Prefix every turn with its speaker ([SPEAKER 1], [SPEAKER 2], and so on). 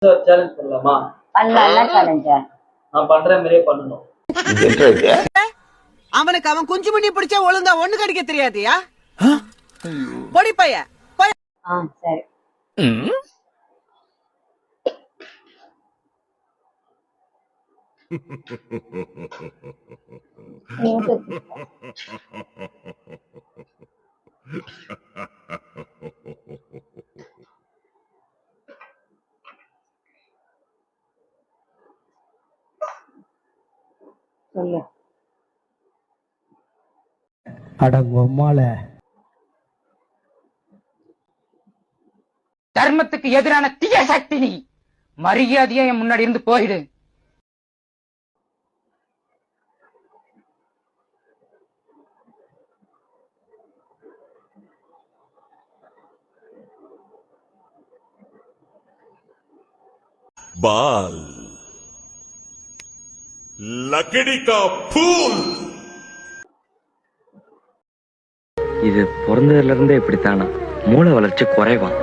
[SPEAKER 1] Challenge பண்ணலாமா?
[SPEAKER 2] பண்ணலாம் சேலஞ்சா?
[SPEAKER 1] நான் பண்ற மாதிரியே பண்ணணும்.
[SPEAKER 3] அவனுக்கு அவன் குஞ்சு மணி பிடிச்சா ஒழுங்கா ஒண்ணு கடிக்க தெரியாதியா? பொடி பைய.
[SPEAKER 2] சரி. சொல்லு.
[SPEAKER 4] தர்மத்துக்கு எதிரான தீய சக்தி நீ. மரியாதையா என் முன்னாடி இருந்து போயிடு.
[SPEAKER 5] बाल लकड़ी का फूल.
[SPEAKER 6] இது பிறந்ததுல இருந்தே இப்படித்தானா? மூளை வளர்ச்சி குறைவான்.